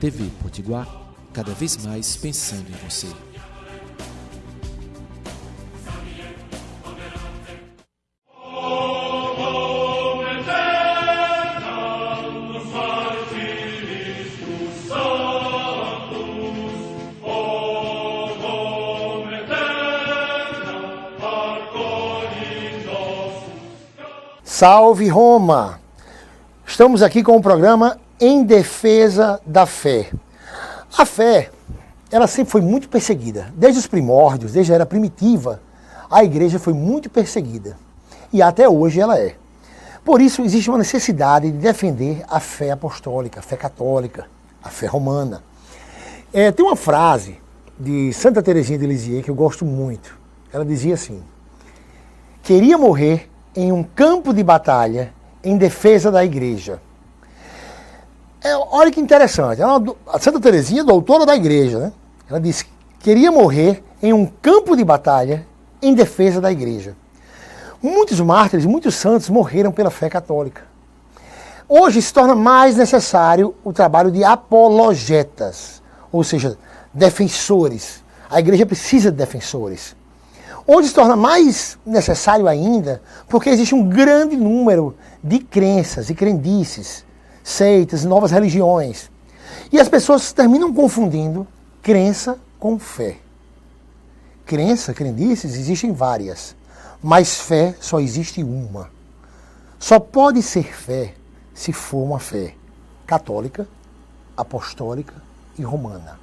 TV Potiguar, cada vez mais pensando em você. Salve Roma! Estamos aqui com o programa Em Defesa da Fé. A fé, ela sempre foi muito perseguida. Desde os primórdios, desde a era primitiva, a igreja foi muito perseguida. E até hoje ela é. Por isso existe uma necessidade de defender a fé apostólica, a fé católica, a fé romana. Tem uma frase de Santa Teresinha de Lisieux que eu gosto muito. Ela dizia assim: queria morrer em um campo de batalha em defesa da igreja. Olha que interessante, a Santa Teresinha é doutora da igreja, né? Ela disse que queria morrer em um campo de batalha em defesa da igreja. Muitos mártires, muitos santos morreram pela fé católica. Hoje se torna mais necessário o trabalho de apologetas, ou seja, defensores. A igreja precisa de defensores. Hoje se torna mais necessário ainda porque existe um grande número de crenças e crendices, seitas, novas religiões. E as pessoas terminam confundindo crença com fé. Crença, crendices, existem várias, mas fé só existe uma. Só pode ser fé se for uma fé católica, apostólica e romana.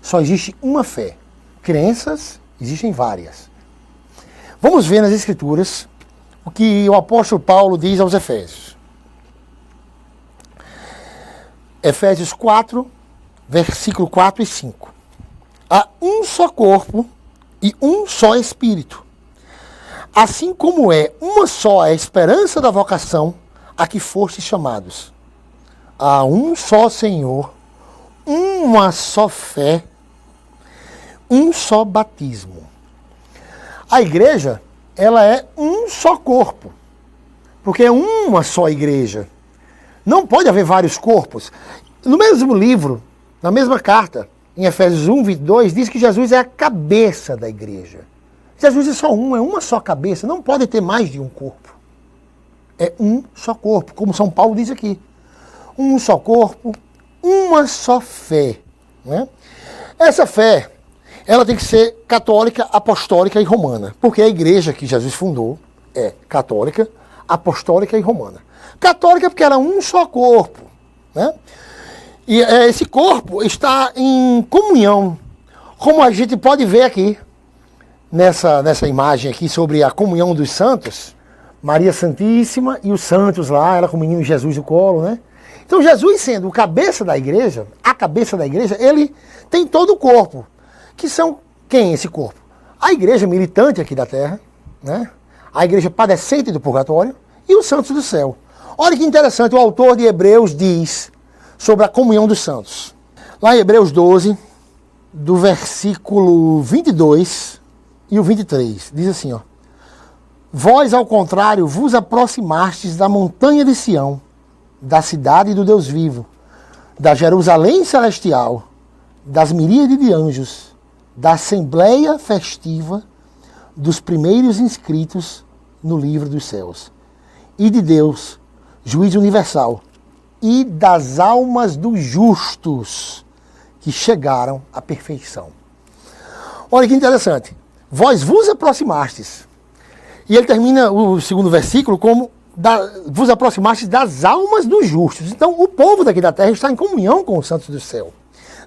Só existe uma fé. Crenças, existem várias. Vamos ver nas Escrituras o que o apóstolo Paulo diz aos Efésios. Efésios 4, versículo 4 e 5. Há um só corpo e um só Espírito. Assim como é uma só a esperança da vocação a que fostes chamados. Há um só Senhor, uma só fé, um só batismo. A igreja, ela é um só corpo, porque é uma só igreja. Não pode haver vários corpos. No mesmo livro, na mesma carta, em Efésios 1, 22, diz que Jesus é a cabeça da igreja. Jesus é só um, é uma só cabeça, não pode ter mais de um corpo. É um só corpo, como São Paulo diz aqui. Um só corpo, uma só fé. Né? Essa fé, ela tem que ser católica, apostólica e romana. Porque a igreja que Jesus fundou é católica, apostólica e romana. Católica porque ela é um só corpo. Né? E esse corpo está em comunhão. Como a gente pode ver aqui, nessa imagem aqui sobre a comunhão dos santos, Maria Santíssima e os santos lá, ela com o menino Jesus no colo, né? Então Jesus sendo o cabeça da igreja, a cabeça da igreja, ele tem todo o corpo. Que são quem esse corpo? A igreja militante aqui da terra, né? A igreja padecente do purgatório e os santos do céu. Olha que interessante, o autor de Hebreus diz sobre a comunhão dos santos. Lá em Hebreus 12, do versículo 22 e o 23, diz assim, ó: vós, ao contrário, vos aproximastes da montanha de Sião, da cidade do Deus vivo, da Jerusalém celestial, das miríades de anjos, da assembleia festiva dos primeiros inscritos no livro dos céus, e de Deus, juiz universal, e das almas dos justos que chegaram à perfeição. Olha que interessante. Vós vos aproximastes. E ele termina o segundo versículo como vos aproximastes das almas dos justos. Então o povo daqui da terra está em comunhão com os santos do céu.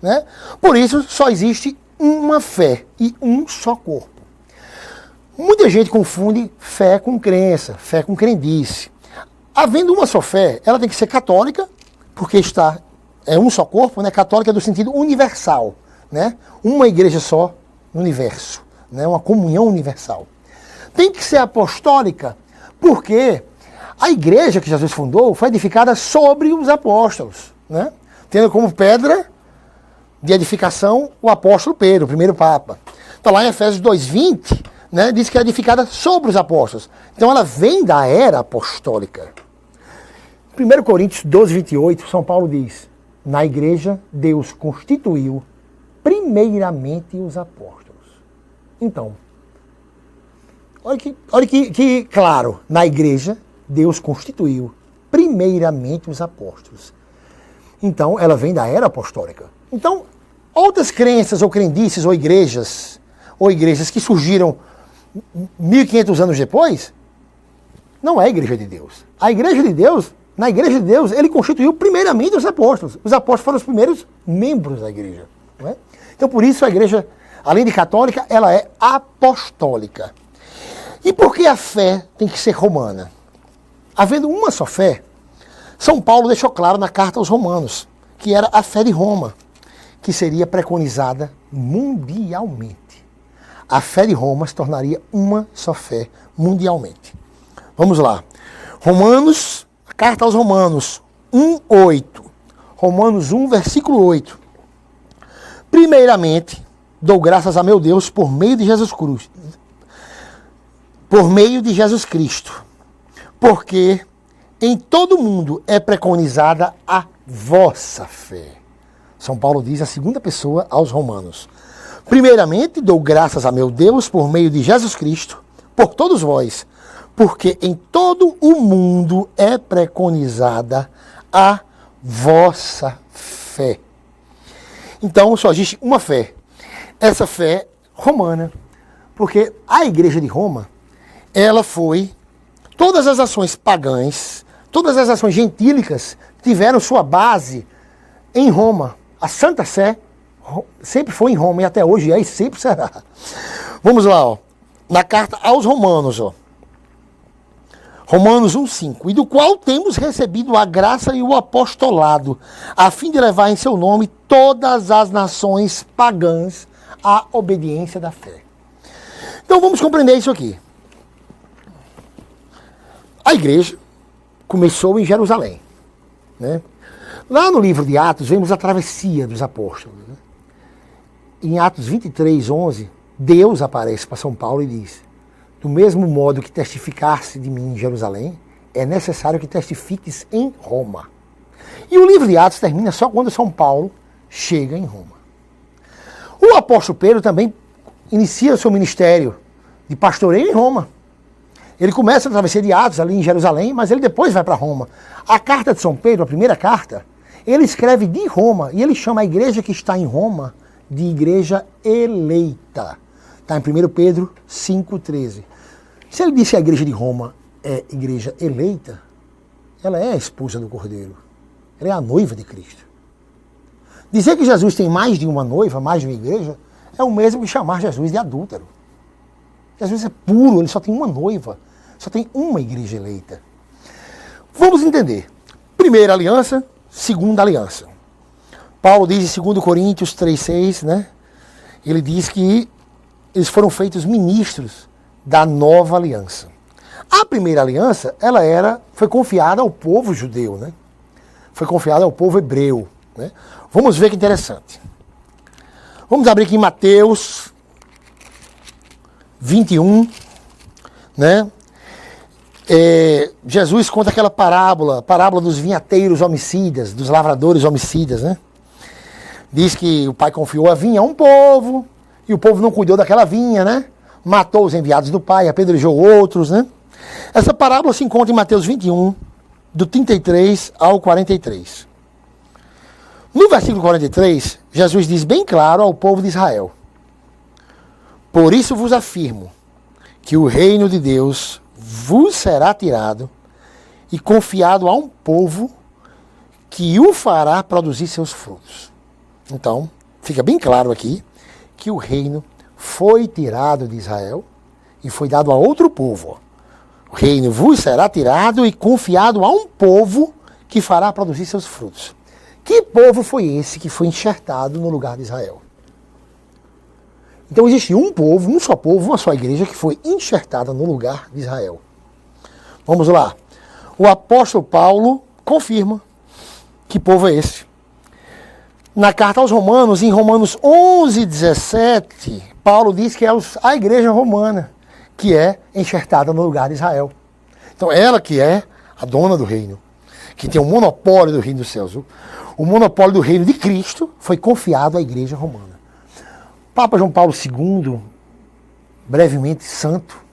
Né? Por isso só existe uma fé e um só corpo. Muita gente confunde fé com crença, fé com crendice. Havendo uma só fé, ela tem que ser católica, porque é um só corpo, né? Católica do sentido universal, né? Uma igreja só no universo, né? Uma comunhão universal. Tem que ser apostólica, porque a igreja que Jesus fundou foi edificada sobre os apóstolos, né? Tendo como pedra de edificação o apóstolo Pedro, o primeiro papa. Está lá em Efésios 2:20, né? Diz que é edificada sobre os apóstolos. Então ela vem da era apostólica. 1 Coríntios 12:28, São Paulo diz: Na igreja, Deus constituiu primeiramente os apóstolos. Então, olha que claro, na igreja, Deus constituiu primeiramente os apóstolos. Então, ela vem da era apostólica. Então, outras crenças ou crendices ou igrejas que surgiram 1500 anos depois, não é a igreja de Deus. A igreja de Deus, na igreja de Deus, ele constituiu primeiramente os apóstolos. Os apóstolos foram os primeiros membros da igreja. Não é? Então, por isso, a igreja, além de católica, ela é apostólica. E por que a fé tem que ser romana? Havendo uma só fé, São Paulo deixou claro na carta aos Romanos que era a fé de Roma, que seria preconizada mundialmente. A fé de Roma se tornaria uma só fé mundialmente. Vamos lá. Romanos, carta aos Romanos 1:8. Romanos 1, versículo 8. Primeiramente, dou graças a meu Deus por meio de Jesus Cristo. Por meio de Jesus Cristo. Porque em todo mundo é preconizada a vossa fé. São Paulo diz a segunda pessoa aos Romanos. Primeiramente, dou graças a meu Deus por meio de Jesus Cristo, por todos vós, porque em todo o mundo é preconizada a vossa fé. Então, só existe uma fé. Essa fé romana. Porque a igreja de Roma, ela foi... Todas as ações pagãs, todas as ações gentílicas tiveram sua base em Roma. A Santa Sé sempre foi em Roma e até hoje é e sempre será. Vamos lá, ó. Na carta aos Romanos, ó. Romanos 1:5. E do qual temos recebido a graça e o apostolado, a fim de levar em seu nome todas as nações pagãs à obediência da fé. Então vamos compreender isso aqui. A igreja começou em Jerusalém. Né? Lá no livro de Atos, vemos a travessia dos apóstolos. Né? Em Atos 23:11, Deus aparece para São Paulo e diz: do mesmo modo que testificaste de mim em Jerusalém, é necessário que testifiques em Roma. E o livro de Atos termina só quando São Paulo chega em Roma. O apóstolo Pedro também inicia o seu ministério de pastoreio em Roma. Ele começa a travessia de Atos ali em Jerusalém, mas ele depois vai para Roma. A carta de São Pedro, a primeira carta, ele escreve de Roma e ele chama a igreja que está em Roma de igreja eleita. Está em 1 Pedro 5,13. Se ele disse que a igreja de Roma é igreja eleita, ela é a esposa do Cordeiro. Ela é a noiva de Cristo. Dizer que Jesus tem mais de uma noiva, mais de uma igreja, é o mesmo que chamar Jesus de adúltero. Jesus é puro, ele só tem uma noiva, só tem uma igreja eleita. Vamos entender. Primeira aliança, segunda aliança. Paulo diz em 2 Coríntios 3,6, né? Ele diz que eles foram feitos ministros da nova aliança. A primeira aliança, foi confiada ao povo judeu, né? Foi confiada ao povo hebreu, né? Vamos ver que interessante. Vamos abrir aqui em Mateus 21, né? Jesus conta aquela parábola dos vinhateiros homicidas, dos lavradores homicidas, né? Diz que o pai confiou a vinha a um povo, e o povo não cuidou daquela vinha, né? Matou os enviados do pai, apedrejou outros, né? Essa parábola se encontra em Mateus 21, do 33 ao 43. No versículo 43, Jesus diz bem claro ao povo de Israel: por isso vos afirmo que o reino de Deus vos será tirado e confiado a um povo que o fará produzir seus frutos. Então, fica bem claro aqui que o reino foi tirado de Israel e foi dado a outro povo. O reino vos será tirado e confiado a um povo que fará produzir seus frutos. Que povo foi esse que foi enxertado no lugar de Israel? Então existe um povo, um só povo, uma só igreja que foi enxertada no lugar de Israel. Vamos lá. O apóstolo Paulo confirma que povo é esse. Na carta aos Romanos, em Romanos 11:17, Paulo diz que é a igreja romana que é enxertada no lugar de Israel. Então ela que é a dona do reino, que tem o monopólio do reino dos céus. O monopólio do reino de Cristo foi confiado à Igreja Romana. Papa João Paulo II, brevemente santo,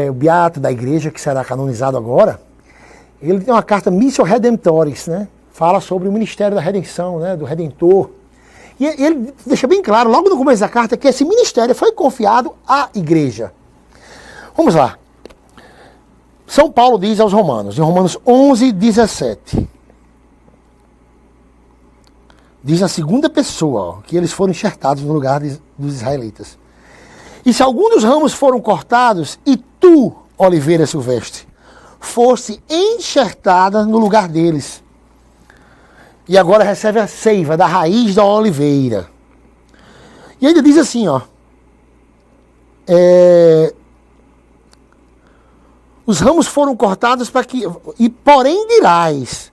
o beato da Igreja, que será canonizado agora, ele tem uma carta Missio Redemptoris, né? Fala sobre o ministério da redenção, né? Do Redentor. E ele deixa bem claro, logo no começo da carta, que esse ministério foi confiado à Igreja. Vamos lá. São Paulo diz aos Romanos, em Romanos 11, 17. Diz na segunda pessoa, ó, que eles foram enxertados no lugar dos israelitas. E se algum dos ramos foram cortados, e tu, oliveira silvestre, fosse enxertada no lugar deles. E agora recebe a seiva da raiz da oliveira. E ainda diz assim, ó. Os ramos foram cortados para que... E porém dirás,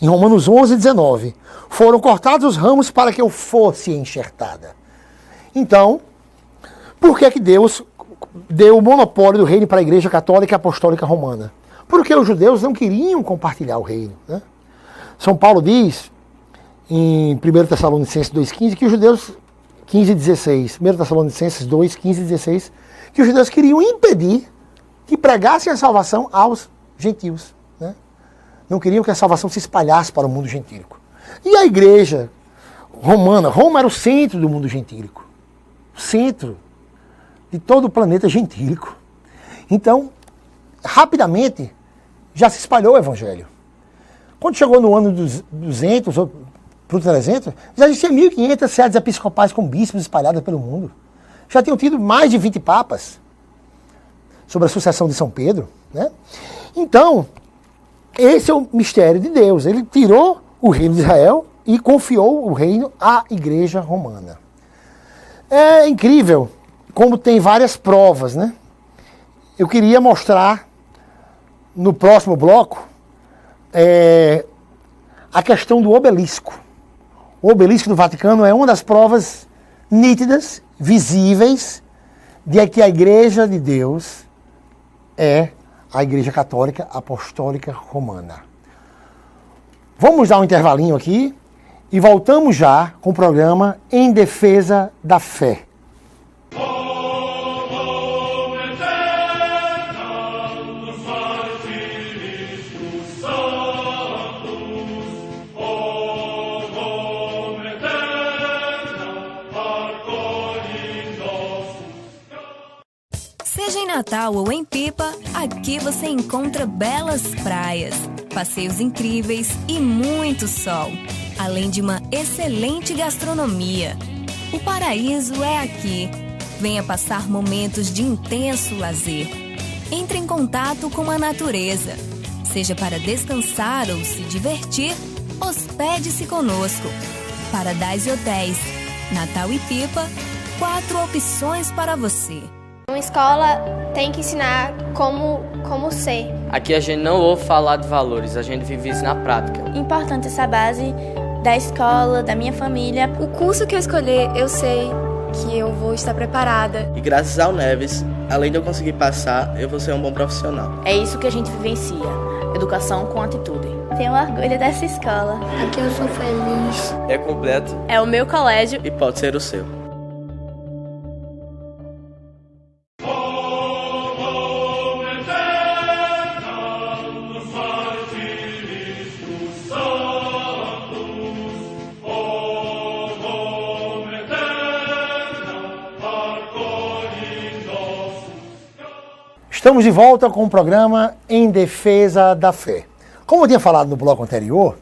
em Romanos 11, 19, foram cortados os ramos para que eu fosse enxertada. Então, por que que Deus deu o monopólio do reino para a Igreja Católica e Apostólica Romana? Porque os judeus não queriam compartilhar o reino, né? São Paulo diz, em 1 Tessalonicenses 2,15, que os judeus, 15,16, 1 Tessalonicenses 2, 15 e 16, que os judeus queriam impedir que pregassem a salvação aos gentios, né? Não queriam que a salvação se espalhasse para o mundo gentílico. E a Igreja Romana, Roma era o centro do mundo gentílico, o centro de todo o planeta gentílico. Então, rapidamente, já se espalhou o Evangelho. Quando chegou no ano dos 200 ou para o 300, já existiam 1.500 sedes episcopais com bispos espalhadas pelo mundo. Já tinham tido mais de 20 papas sobre a sucessão de São Pedro, né? Então, esse é o mistério de Deus. Ele tirou o reino de Israel e confiou o reino à Igreja Romana. É incrível como tem várias provas, né? Eu queria mostrar no próximo bloco a questão do obelisco. O obelisco do Vaticano é uma das provas nítidas, visíveis, de que a Igreja de Deus é a Igreja Católica Apostólica Romana. Vamos dar um intervalinho aqui e voltamos já com o programa Em Defesa da Fé. Seja em Natal ou em Pipa, aqui você encontra belas praias, passeios incríveis e muito sol, além de uma excelente gastronomia. O paraíso é aqui. Venha passar momentos de intenso lazer. Entre em contato com a natureza. Seja para descansar ou se divertir, hospede-se conosco. Paradise Hotéis, Natal e Pipa, 4 opções para você. Uma escola tem que ensinar como ser. Aqui a gente não ouve falar de valores, a gente vive isso na prática. Importante essa base da escola, da minha família. O curso que eu escolher, eu sei que eu vou estar preparada. E graças ao Neves, além de eu conseguir passar, eu vou ser um bom profissional. É isso que a gente vivencia, educação com atitude. Tenho orgulho dessa escola. Aqui eu sou feliz. É completo. É o meu colégio. E pode ser o seu. Estamos de volta com o programa Em Defesa da Fé. Como eu tinha falado no bloco anterior,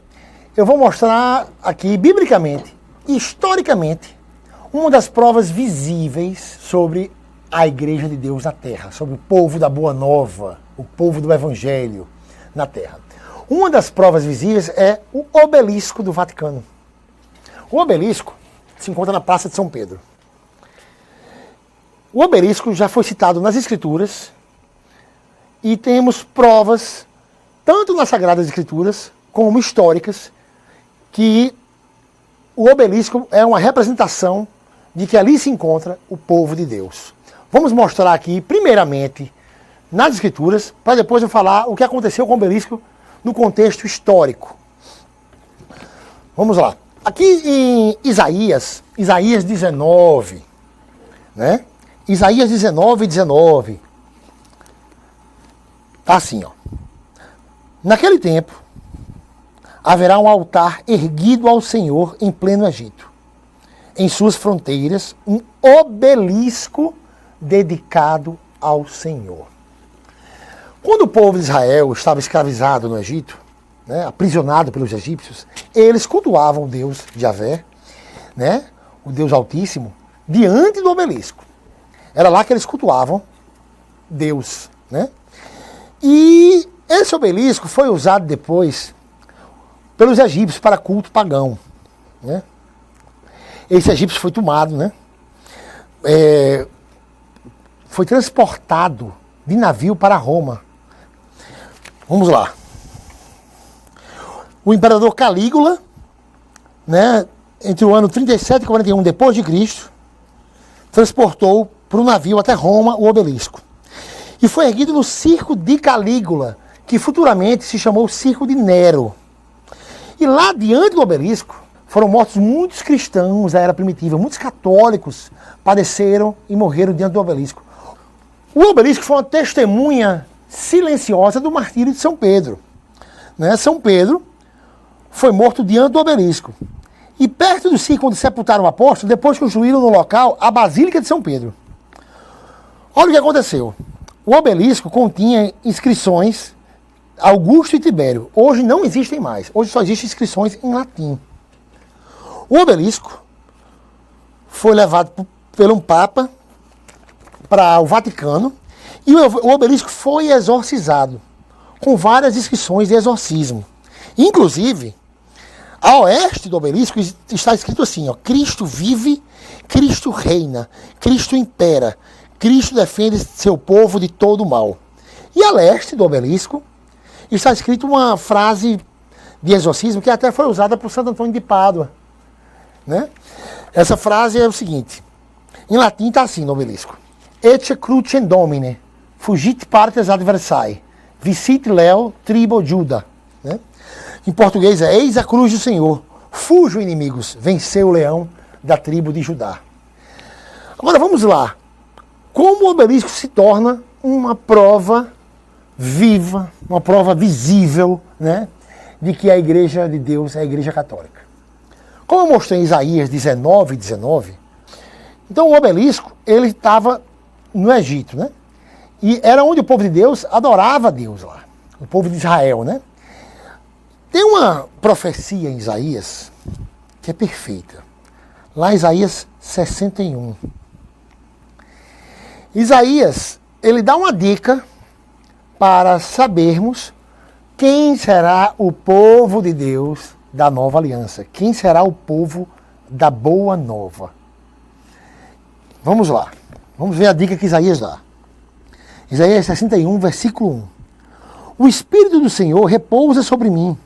eu vou mostrar aqui, biblicamente, historicamente, uma das provas visíveis sobre a Igreja de Deus na Terra, sobre o povo da Boa Nova, o povo do Evangelho na Terra. Uma das provas visíveis é o obelisco do Vaticano. O obelisco se encontra na Praça de São Pedro. O obelisco já foi citado nas Escrituras e temos provas, tanto nas Sagradas Escrituras como históricas, que o obelisco é uma representação de que ali se encontra o povo de Deus. Vamos mostrar aqui, primeiramente, nas Escrituras, para depois eu falar o que aconteceu com o obelisco no contexto histórico. Vamos lá. Aqui em Isaías 19, né? Isaías 19. Tá assim, ó. Naquele tempo, haverá um altar erguido ao Senhor em pleno Egito. Em suas fronteiras, um obelisco dedicado ao Senhor. Quando o povo de Israel estava escravizado no Egito, né, aprisionado pelos egípcios, eles cultuavam o Deus Javé, né, o Deus Altíssimo, diante do obelisco. Era lá que eles cultuavam Deus, né? E esse obelisco foi usado depois pelos egípcios para culto pagão, né? Esse egípcio foi tomado, né? Foi transportado de navio para Roma. Vamos lá. O imperador Calígula, né, entre o ano 37 e 41 depois de Cristo, transportou para um navio até Roma o obelisco. E foi erguido no circo de Calígula, que futuramente se chamou Circo de Nero. E lá diante do obelisco foram mortos muitos cristãos da era primitiva, muitos católicos padeceram e morreram diante do obelisco. O obelisco foi uma testemunha silenciosa do martírio de São Pedro, né? São Pedro foi morto diante do obelisco. E perto do circo onde sepultaram o apóstolo, depois construíram no local a Basílica de São Pedro. Olha o que aconteceu. O obelisco continha inscrições Augusto e Tibério. Hoje não existem mais. Hoje só existem inscrições em latim. O obelisco foi levado pelo Papa para o Vaticano e o obelisco foi exorcizado com várias inscrições de exorcismo. Inclusive, a oeste do obelisco está escrito assim, ó: Cristo vive, Cristo reina, Cristo impera, Cristo defende seu povo de todo o mal. E a leste do obelisco está escrito uma frase de exorcismo que até foi usada por Santo Antônio de Pádua, né? Essa frase é o seguinte, em latim está assim no obelisco: Ecce crucem Domine, fugit partes adversae, vicit leo tribo Juda, né? Em português é: eis a cruz do Senhor, fujam inimigos, venceu o leão da tribo de Judá. Agora vamos lá. Como o obelisco se torna uma prova viva, uma prova visível, né, de que a Igreja de Deus é a Igreja Católica. Como eu mostrei em Isaías 19, então o obelisco, ele estava no Egito, né? E era onde o povo de Deus adorava a Deus lá, o povo de Israel, né? Tem uma profecia em Isaías que é perfeita. Lá em Isaías 61. Isaías, ele dá uma dica para sabermos quem será o povo de Deus da nova aliança. Quem será o povo da boa nova. Vamos lá. Vamos ver a dica que Isaías dá. Isaías 61, versículo 1. O Espírito do Senhor repousa sobre mim,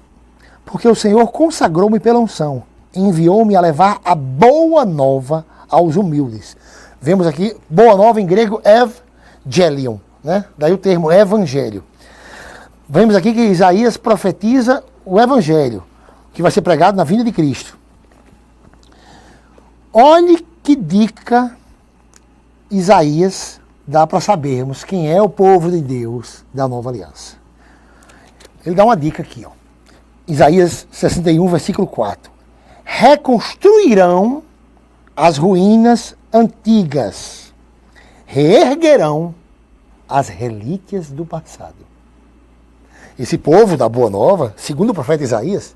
porque o Senhor consagrou-me pela unção, e enviou-me a levar a boa nova aos humildes. Vemos aqui, boa nova em grego, evangelion, né? Daí o termo evangelho. Vemos aqui que Isaías profetiza o evangelho, que vai ser pregado na vinda de Cristo. Olhe que dica Isaías dá para sabermos quem é o povo de Deus da nova aliança. Ele dá uma dica aqui, ó. Isaías 61, versículo 4. Reconstruirão as ruínas antigas, reerguerão as relíquias do passado. Esse povo da Boa Nova, segundo o profeta Isaías,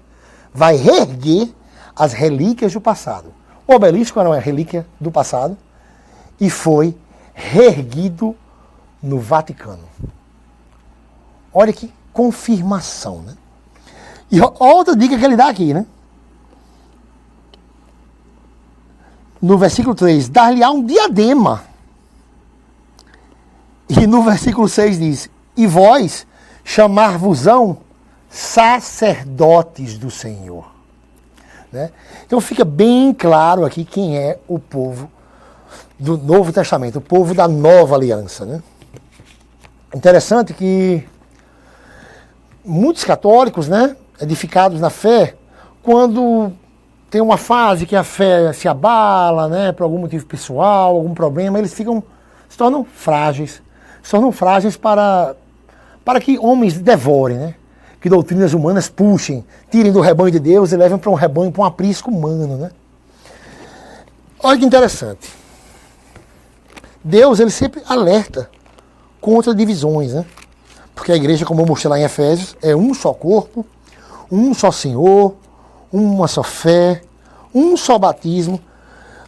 vai reerguer as relíquias do passado. O obelisco era uma relíquia do passado e foi reerguido no Vaticano. Olha que confirmação, né? E outra dica que ele dá aqui, né? No versículo 3, dar-lhe-á um diadema. E no versículo 6 diz, e vós chamar-vos-ão sacerdotes do Senhor. Né? Então fica bem claro aqui quem é o povo do Novo Testamento, o povo da nova aliança. Né? Interessante que muitos católicos, né, edificados na fé, quando tem uma fase que a fé se abala, né, por algum motivo pessoal, algum problema, eles se tornam frágeis. Se tornam frágeis para que homens devorem, né? Que doutrinas humanas puxem, tirem do rebanho de Deus e levem para um rebanho, para um aprisco humano, né? Olha que interessante. Deus, ele sempre alerta contra divisões, né? Porque a igreja, como eu mostrei lá em Efésios, é um só corpo, um só Senhor, uma só fé, um só batismo.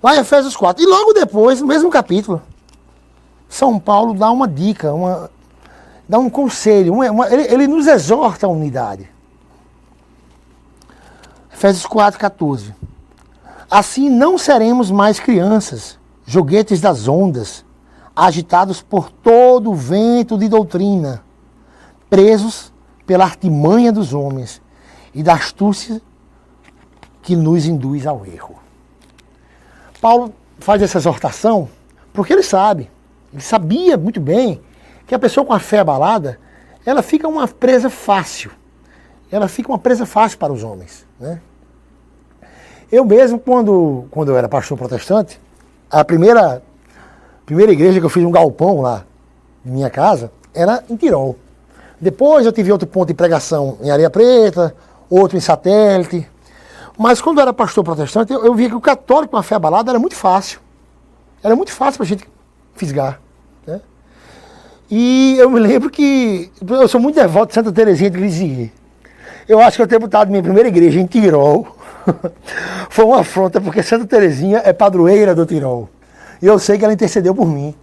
Lá em Efésios 4. E logo depois, no mesmo capítulo, São Paulo dá uma dica, dá um conselho, ele nos exorta à unidade. Efésios 4:14. Assim não seremos mais crianças, joguetes das ondas, agitados por todo o vento de doutrina, presos pela artimanha dos homens e da astúcia que nos induz ao erro. Paulo faz essa exortação porque ele sabia muito bem que a pessoa com a fé abalada, ela fica uma presa fácil. Ela fica uma presa fácil para os homens, né? Eu mesmo, quando eu era pastor protestante, a primeira igreja que eu fiz um galpão lá em minha casa era em Tirol. Depois eu tive outro ponto de pregação em Areia Preta, outro em Satélite. Mas quando eu era pastor protestante, eu via que o católico com a fé abalada era muito fácil. Era muito fácil para a gente fisgar, né? E eu me lembro que eu sou muito devoto de Santa Teresinha de Lisieux. Eu acho que eu ter botado minha primeira igreja em Tirol foi uma afronta, porque Santa Teresinha é padroeira do Tirol. E eu sei que ela intercedeu por mim,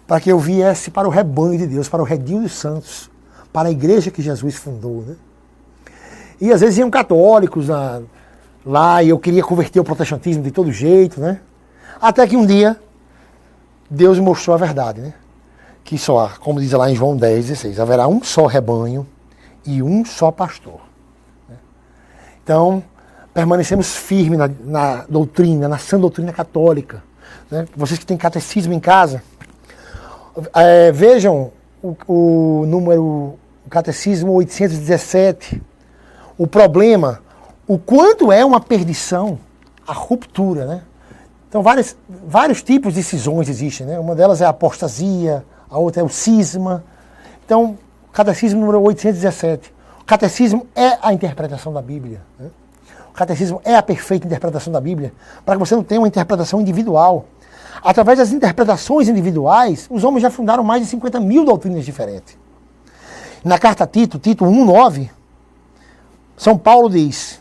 para que eu viesse para o rebanho de Deus, para o redil dos santos, para a igreja que Jesus fundou, né? E às vezes iam católicos lá e eu queria converter o protestantismo de todo jeito, né? Até que um dia Deus mostrou a verdade, né? Que só, como diz lá em João 10:16, haverá um só rebanho e um só pastor. Então, permanecemos firmes na doutrina, na sã doutrina católica, né? Vocês que têm catecismo em casa, vejam o catecismo 817, o problema, o quanto é uma perdição, a ruptura, né? Então, vários tipos de cisões existem, né? Uma delas é a apostasia, a outra é o cisma. Então, catecismo número 817. O catecismo é a interpretação da Bíblia, né? O catecismo é a perfeita interpretação da Bíblia, para que você não tenha uma interpretação individual. Através das interpretações individuais, os homens já fundaram mais de 50 mil doutrinas diferentes. Na carta a Tito 1:9, São Paulo diz: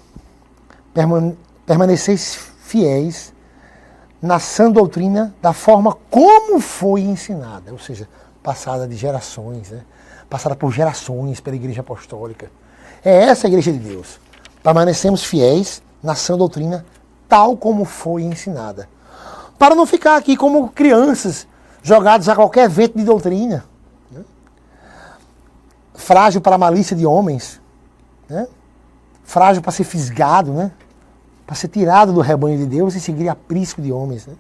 permaneceis fiéis na sã doutrina da forma como foi ensinada, ou seja, passada de gerações, né? Passada por gerações pela Igreja Apostólica. É essa a Igreja de Deus. Permanecemos fiéis na sã doutrina tal como foi ensinada. Para não ficar aqui como crianças jogados a qualquer vento de doutrina, né? Frágil para a malícia de homens, né? Frágil para ser fisgado, né? Para ser tirado do rebanho de Deus e seguir aprisco de homens, né?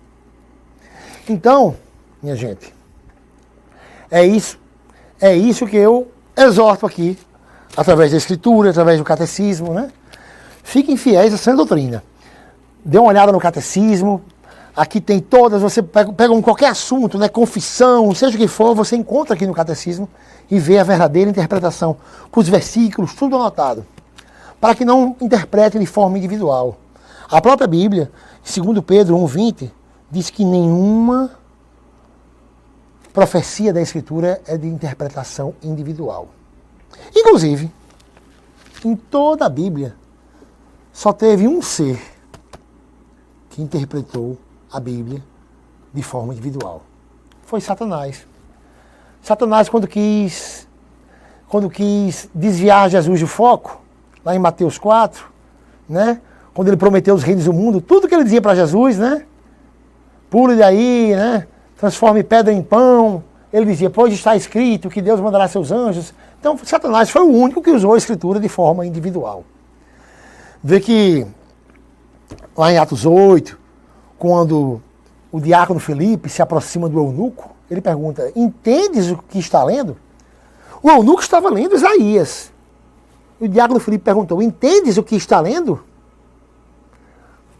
Então, minha gente, é isso que eu exorto aqui, através da Escritura, através do catecismo, né? Fiquem fiéis à sã doutrina. Dê uma olhada no catecismo. Aqui tem todas, você pega qualquer assunto, né? Confissão, seja o que for, você encontra aqui no catecismo e vê a verdadeira interpretação, com os versículos, tudo anotado, para que não interprete de forma individual. A própria Bíblia, 2 Pedro 1:20, diz que nenhuma profecia da Escritura é de interpretação individual. Inclusive, em toda a Bíblia, só teve um ser que interpretou a Bíblia de forma individual. Foi Satanás. Satanás, quando quis desviar Jesus do foco, lá em Mateus 4, né? Quando ele prometeu os reinos do mundo, tudo que ele dizia para Jesus, né? Pule daí, né? Transforme pedra em pão. Ele dizia, pois está escrito que Deus mandará seus anjos. Então, Satanás foi o único que usou a Escritura de forma individual. Vê que lá em Atos 8, quando o diácono Felipe se aproxima do eunuco, ele pergunta, entendes o que está lendo? O eunuco estava lendo Isaías. O diácono Felipe perguntou, entendes o que está lendo?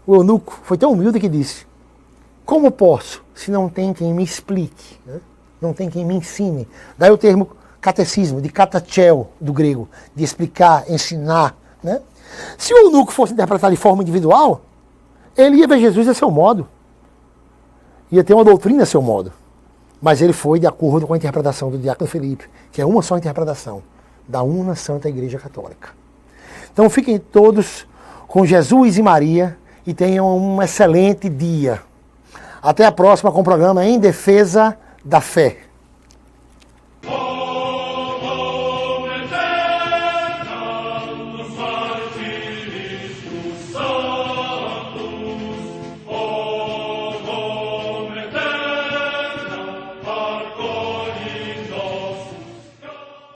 O eunuco foi tão humilde que disse: como posso, se não tem quem me explique, né? Não tem quem me ensine? Daí o termo catecismo, de katachel, do grego, de explicar, ensinar, né? Se o eunuco fosse interpretar de forma individual, ele ia ver Jesus a seu modo. Ia ter uma doutrina a seu modo. Mas ele foi de acordo com a interpretação do diácono Felipe, que é uma só interpretação da Una Santa Igreja Católica. Então fiquem todos com Jesus e Maria e tenham um excelente dia. Até a próxima com o programa Em Defesa da Fé.